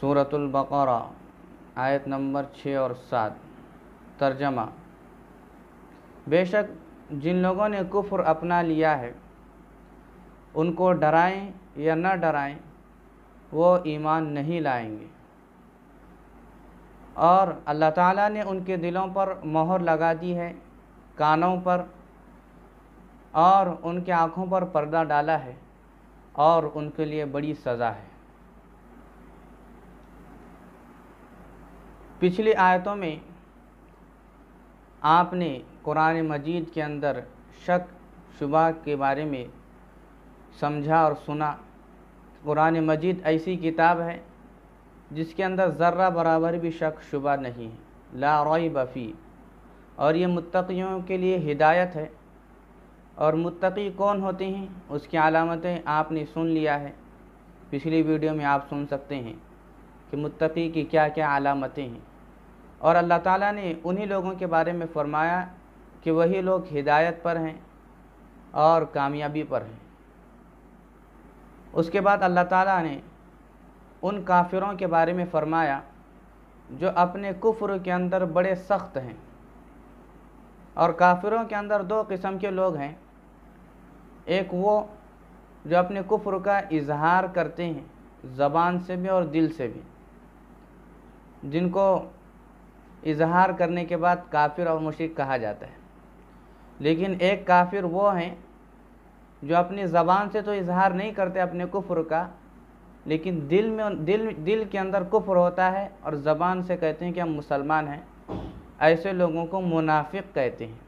सूरतुल बक़रा आयत नंबर 6 और 7। तर्जमा: बेशक जिन लोगों ने कुफ्र अपना लिया है, उनको डराएं या न डराएं, वो ईमान नहीं लाएंगे। और अल्लाह ताला ने उनके दिलों पर मोहर लगा दी है, कानों पर और उनके आँखों पर पर्दा डाला है, और उनके लिए बड़ी सज़ा है। पिछली आयतों में आपने कुरान मजीद के अंदर शक शुबा के बारे में समझा और सुना। कुरान मजीद ऐसी किताब है जिसके अंदर ज़र्रा बराबर भी शक शुबा नहीं है, ला रैब फी। और ये मुत्तक़ियों के लिए हिदायत है। और मुत्तक़ी कौन होते हैं, उसकी अलामतें आपने सुन लिया है। पिछली वीडियो में आप सुन सकते हैं कि मुत्तक़ी की क्या क्या अलामतें हैं। और अल्लाह ताला ने उन्हीं लोगों के बारे में फ़रमाया कि वही लोग हिदायत पर हैं और कामयाबी पर हैं। उसके बाद अल्लाह ताला ने उन काफिरों के बारे में फ़रमाया जो अपने कुफ्र के अंदर बड़े सख्त हैं। और काफिरों के अंदर दो किस्म के लोग हैं। एक वो जो अपने कुफ्र का इजहार करते हैं, ज़बान से भी और दिल से भी, जिनको इजहार करने के बाद काफिर और मुशरिक कहा जाता है। लेकिन एक काफिर वो हैं जो अपनी ज़बान से तो इजहार नहीं करते अपने कुफ्र का, लेकिन दिल के अंदर कुफ्र होता है और ज़बान से कहते हैं कि हम मुसलमान हैं। ऐसे लोगों को मुनाफिक कहते हैं।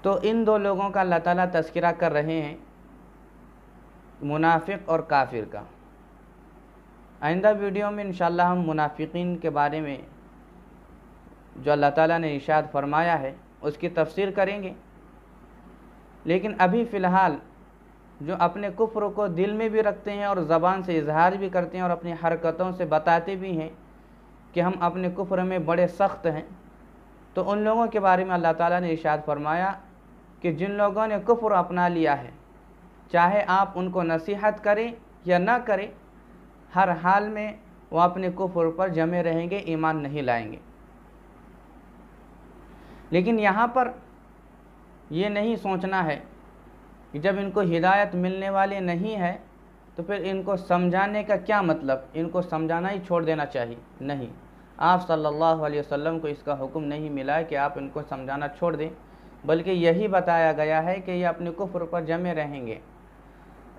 तो इन दो लोगों का अल्लाह ताला तज़किरा कर रहे हैं, मुनाफिक और काफिर का। आइंदा वीडियो में इंशाअल्लाह हम मुनाफिकीन के बारे में जो अल्लाह ताला ने इरशाद फरमाया है उसकी तफसीर करेंगे। लेकिन अभी फ़िलहाल जो अपने कुफ्र को दिल में भी रखते हैं और ज़बान से इजहार भी करते हैं और अपनी हरकतों से बताते भी हैं कि हम अपने कुफ्र में बड़े सख्त हैं, तो उन लोगों के बारे में अल्लाह ताला ने इरशाद फरमाया कि जिन लोगों ने कुफ्र अपना लिया है, चाहे आप उनको नसीहत करें या ना करें, हर हाल में वो अपने कुफ्र पर जमे रहेंगे, ईमान नहीं लाएंगे। लेकिन यहाँ पर ये नहीं सोचना है कि जब इनको हिदायत मिलने वाली नहीं है तो फिर इनको समझाने का क्या मतलब, इनको समझाना ही छोड़ देना चाहिए। नहीं, आप सल्लल्लाहु अलैहि वसल्लम को इसका हुक्म नहीं मिला है कि आप इनको समझाना छोड़ दें, बल्कि यही बताया गया है कि ये अपने कुफ्र पर जमे रहेंगे।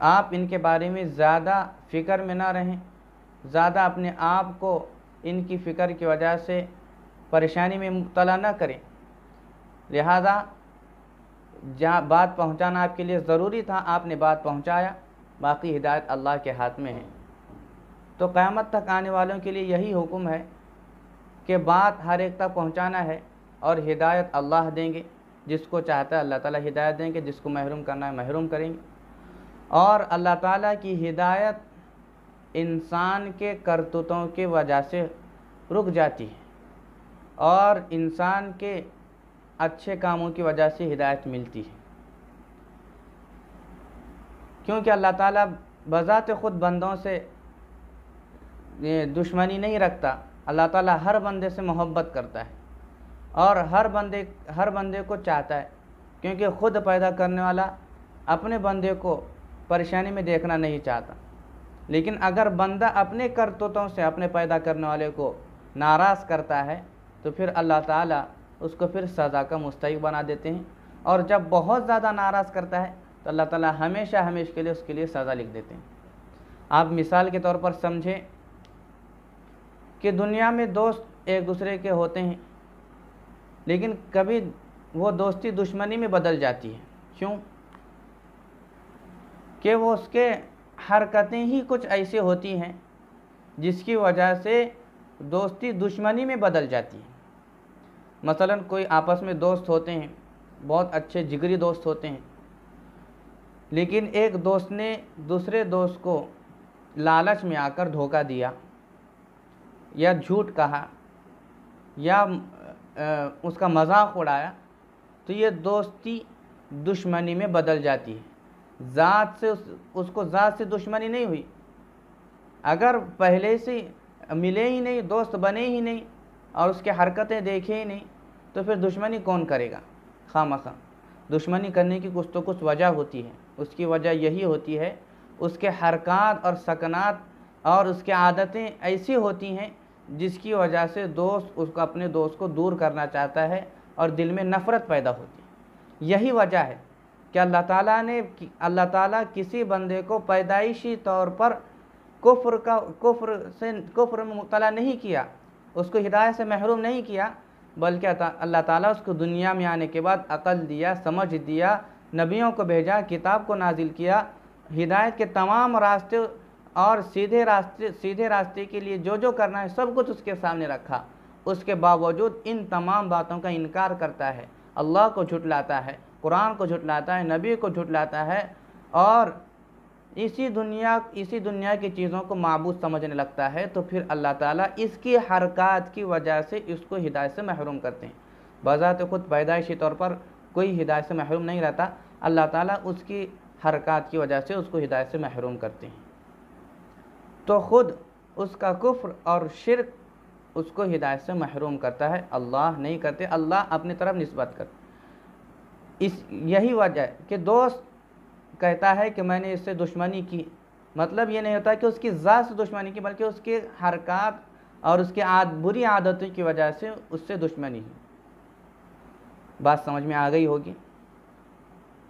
आप इनके बारे में ज़्यादा फ़िक्र में ना रहें, ज़्यादा अपने आप को इनकी फ़िक्र की वजह से परेशानी में मुब्तला ना करें। लिहाजा जहाँ बात पहुँचाना आपके लिए ज़रूरी था, आपने बात पहुँचाया, बाकी हिदायत अल्लाह के हाथ में है। तो क़यामत तक आने वालों के लिए यही हुक्म है कि बात हर एक तक पहुँचाना है, और हिदायत अल्लाह देंगे, जिसको चाहता है अल्लाह ताला हिदायत देंगे, जिसको महरूम करना है महरूम करेंगे। और अल्लाह ताला की हिदायत इंसान के करतूतों की वजह से रुक जाती है, और इंसान के अच्छे कामों की वजह से हिदायत मिलती है। क्योंकि अल्लाह ताला बज़ात ख़ुद बंदों से दुश्मनी नहीं रखता, अल्लाह ताला हर बंदे से मोहब्बत करता है। और हर बंदे को चाहता है, क्योंकि ख़ुद पैदा करने वाला अपने बंदे को परेशानी में देखना नहीं चाहता। लेकिन अगर बंदा अपने करतूतों से अपने पैदा करने वाले को नाराज़ करता है तो फिर अल्लाह ताला उसको फिर सज़ा का मुस्तहिक बना देते हैं। और जब बहुत ज़्यादा नाराज़ करता है तो अल्लाह ताला हमेशा के लिए उसके लिए सज़ा लिख देते हैं। आप मिसाल के तौर पर समझें कि दुनिया में दोस्त एक दूसरे के होते हैं, लेकिन कभी वो दोस्ती दुश्मनी में बदल जाती है। क्यों? कि वो उसके हरकतें ही कुछ ऐसी होती हैं जिसकी वजह से दोस्ती दुश्मनी में बदल जाती है। मसलन कोई आपस में दोस्त होते हैं, बहुत अच्छे जिगरी दोस्त होते हैं, लेकिन एक दोस्त ने दूसरे दोस्त को लालच में आकर धोखा दिया या झूठ कहा या उसका मजाक उड़ाया, तो ये दोस्ती दुश्मनी में बदल जाती है। ज़ात से उसको ज़ात से दुश्मनी नहीं हुई, अगर पहले से मिले ही नहीं, दोस्त बने ही नहीं और उसके हरकतें देखे ही नहीं, तो फिर दुश्मनी कौन करेगा? खामखा दुश्मनी करने की कुछ तो कुछ वजह होती है। उसकी वजह यही होती है उसके हरकत और सकनात और उसके आदतें ऐसी होती हैं जिसकी वजह से दोस्त उसको अपने दोस्त को दूर करना चाहता है और दिल में नफ़रत पैदा होती है। यही वजह है कि अल्लाह ताला किसी बंदे को पैदाइशी तौर पर कुफ्र में मुब्तला नहीं किया, उसको हिदायत से महरूम नहीं किया, बल्कि अल्लाह ताला उसको दुनिया में आने के बाद अक़ल दिया, समझ दिया, नबियों को भेजा, किताब को नाजिल किया, हिदायत के तमाम रास्ते और सीधे रास्ते के लिए जो करना है सब कुछ उसके सामने रखा। उसके बावजूद इन तमाम बातों का इनकार करता है, अल्लाह को झुटलाता है, कुरान को झुटलाता है, नबी को झुटलाता है और इसी दुनिया की चीज़ों को माबूद समझने लगता है, तो फिर अल्लाह ताला इसकी हरकत की वजह से इसको हिदायत से महरूम करते हैं। बज़ात खुद पैदाइशी तौर पर कोई हिदायत से महरूम नहीं रहता, अल्लाह ताला उसकी हरकत की वजह से उसको हिदायत से महरूम करते हैं। तो ख़ुद उसका कुफ्र और शिर्क उसको हिदायत से महरूम करता है, अल्लाह नहीं करते, अल्लाह अपनी तरफ निस्बत करते। यही वजह है कि दोस्त कहता है कि मैंने इससे दुश्मनी की, मतलब ये नहीं होता कि उसकी ज़ात से दुश्मनी की, बल्कि उसके हरकत और उसके बुरी आदतों की वजह से उससे दुश्मनी है। बात समझ में आ गई होगी।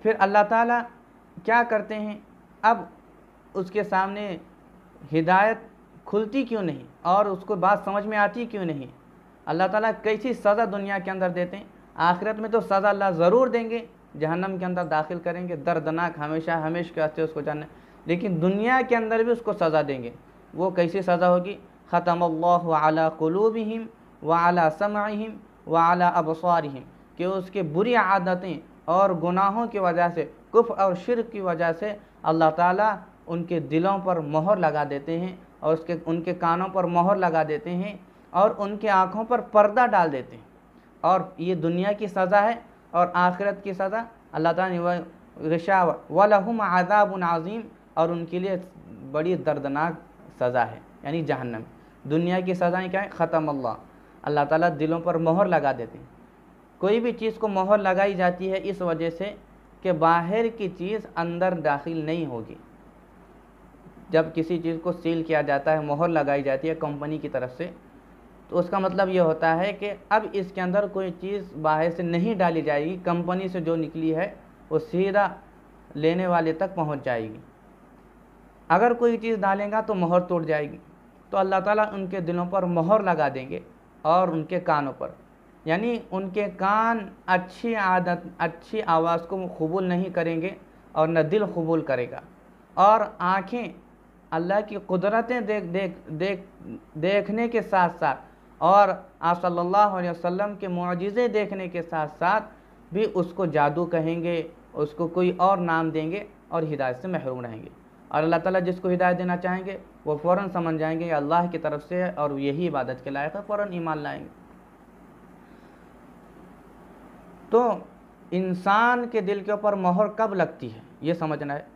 फिर अल्लाह ताला क्या करते हैं, अब उसके सामने हिदायत खुलती क्यों नहीं और उसको बात समझ में आती क्यों नहीं? अल्लाह ताला कैसी सज़ा दुनिया के अंदर देते हैं। आखिरत में तो सज़ा अल्लाह ज़रूर देंगे, जहन्नम के अंदर दाखिल करेंगे, दर्दनाक हमेशा के वास्ते उसको जानना, लेकिन दुनिया के अंदर भी उसको सज़ा देंगे। वो कैसी सज़ा होगी? ख़तमल्लाहु अला क़ुलूबिहिम व अला समइहिम व अला अबसारिहिम, कि उसके बुरी आदतें और गुनाहों की वजह से, कुफ्र और शिर्क की वजह से अल्लाह ताला उनके दिलों पर मोहर लगा देते हैं और उनके कानों पर मोहर लगा देते हैं और उनके आँखों पर पर्दा डाल देते हैं। और ये दुनिया की सज़ा है और आखिरत की सज़ा अल्लाह ताला ने रिशाव वलहुम अज़ाबुन अज़ीम, और उनके लिए बड़ी दर्दनाक सज़ा है, यानी जहन्नम। दुनिया की सज़ाएँ क्या है? ख़त्म अल्लाह ताला दिलों पर मोहर लगा देते हैं। कोई भी चीज़ को मोहर लगाई जाती है इस वजह से कि बाहर की चीज़ अंदर दाखिल नहीं होगी। जब किसी चीज़ को सील किया जाता है, मोहर लगाई जाती है कंपनी की तरफ से, तो उसका मतलब ये होता है कि अब इसके अंदर कोई चीज़ बाहर से नहीं डाली जाएगी, कंपनी से जो निकली है वो सीधा लेने वाले तक पहुंच जाएगी। अगर कोई चीज़ डालेगा तो मोहर टूट जाएगी। तो अल्लाह ताला उनके दिलों पर मोहर लगा देंगे और उनके कानों पर, यानी उनके कान अच्छी आदत, अच्छी आवाज़ को कबूल नहीं करेंगे और न दिल कबूल करेगा, और आँखें अल्लाह की कुदरतें देखने के साथ साथ और आप सल्लल्लाहु अलैहि वसल्लम के मुअजिज़े देखने के साथ साथ भी उसको जादू कहेंगे, उसको कोई और नाम देंगे और हिदायत से महरूम रहेंगे। और अल्लाह ताला जिसको हिदायत देना चाहेंगे वो फ़ौरन समझ जाएंगे अल्लाह की तरफ से है और यही इबादत के लायक है, फ़ौरन ईमान लाएंगे। तो इंसान के दिल के ऊपर मोहर कब लगती है ये समझना है।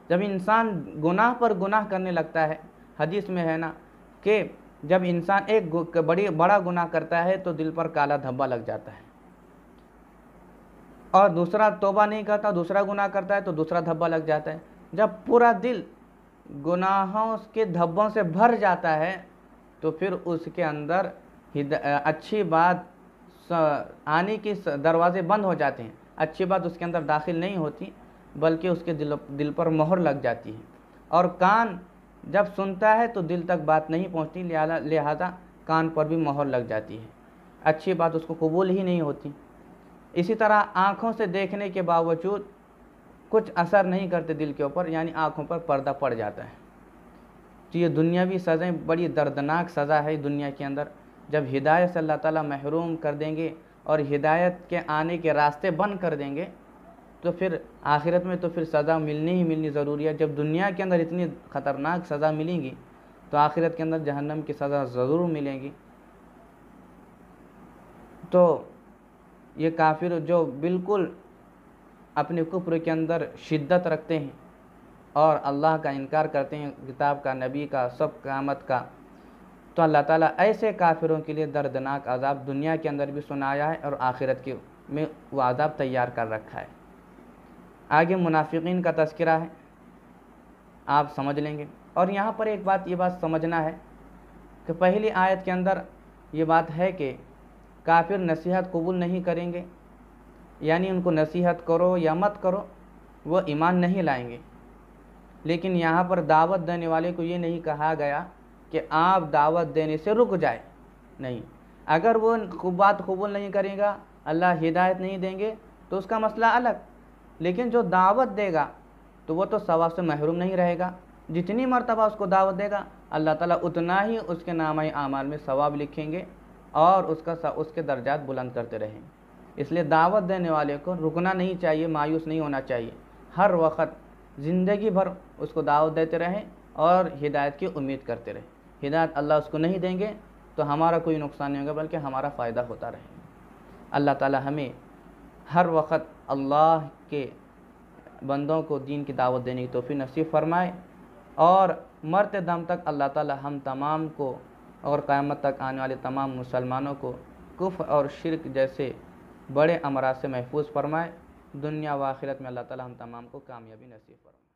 जब इंसान गुनाह पर गुनाह करने लगता है, हदीस में है ना कि जब इंसान एक बड़ा गुनाह करता है तो दिल पर काला धब्बा लग जाता है, और दूसरा तौबा नहीं करता, दूसरा गुनाह करता है तो दूसरा धब्बा लग जाता है। जब पूरा दिल गुनाहों के धब्बों से भर जाता है तो फिर उसके अंदर अच्छी बात आने के दरवाजे बंद हो जाते हैं, अच्छी बात उसके अंदर दाखिल नहीं होती, बल्कि उसके दिल पर मोहर लग जाती है। और कान जब सुनता है तो दिल तक बात नहीं पहुंचती, लिहाजा कान पर भी मोहर लग जाती है, अच्छी बात उसको कबूल ही नहीं होती। इसी तरह आँखों से देखने के बावजूद कुछ असर नहीं करते दिल के ऊपर, यानी आँखों पर पर्दा पड़ जाता है। तो ये दुनियावी सज़ाएँ बड़ी दर्दनाक सज़ा है दुनिया के अंदर। जब हिदायत से अल्लाह ताला महरूम कर देंगे और हिदायत के आने के रास्ते बंद कर देंगे तो फिर आखिरत में तो फिर सज़ा मिलनी ही मिलनी ज़रूरी है। जब दुनिया के अंदर इतनी ख़तरनाक सज़ा मिलेंगी तो आखिरत के अंदर जहन्नम की सज़ा ज़रूर मिलेगी। तो ये काफिर जो बिल्कुल अपने कुफ्र के अंदर शिद्दत रखते हैं और अल्लाह का इनकार करते हैं, किताब का, नबी का, सब क़यामत का, तो अल्लाह ताला ऐसे काफिरों के लिए दर्दनाक अज़ाब दुनिया के अंदर भी सुनाया है और आखिरत के में वो अज़ाब तैयार कर रखा है। आगे मुनाफिकीन का तज़किरा है, आप समझ लेंगे। और यहाँ पर एक बात, ये बात समझना है कि पहली आयत के अंदर ये बात है कि काफिर नसीहत कबूल नहीं करेंगे, यानी उनको नसीहत करो या मत करो वो ईमान नहीं लाएंगे। लेकिन यहाँ पर दावत देने वाले को ये नहीं कहा गया कि आप दावत देने से रुक जाए, नहीं। अगर वो बात कबूल नहीं करेगा, अल्लाह हिदायत नहीं देंगे तो उसका मसला अलग, लेकिन जो दावत देगा तो वो तो सवाब से महरूम नहीं रहेगा। जितनी मर्तबा उसको दावत देगा अल्लाह ताला उतना ही उसके नामाए आमाल में सवाब लिखेंगे और उसके दर्जात बुलंद करते रहेंगे। इसलिए दावत देने वाले को रुकना नहीं चाहिए, मायूस नहीं होना चाहिए, हर वक्त ज़िंदगी भर उसको दावत देते रहें और हिदायत की उम्मीद करते रहें। हिदायत अल्लाह उसको नहीं देंगे तो हमारा कोई नुकसान नहीं होगा, बल्कि हमारा फ़ायदा होता रहेगा। अल्लाह ताला हमें हर वक्त अल्लाह के बंदों को दीन की दावत देने की तौफीक नसीब फरमाए और मरते दम तक अल्लाह ताला हम तमाम को और क़यामत तक आने वाले तमाम मुसलमानों को कुफ्र और शिरक जैसे बड़े अमराज से महफूज फरमाए। दुनिया व आखिरत में अल्लाह ताला हम तमाम को कामयाबी नसीब फरमाए।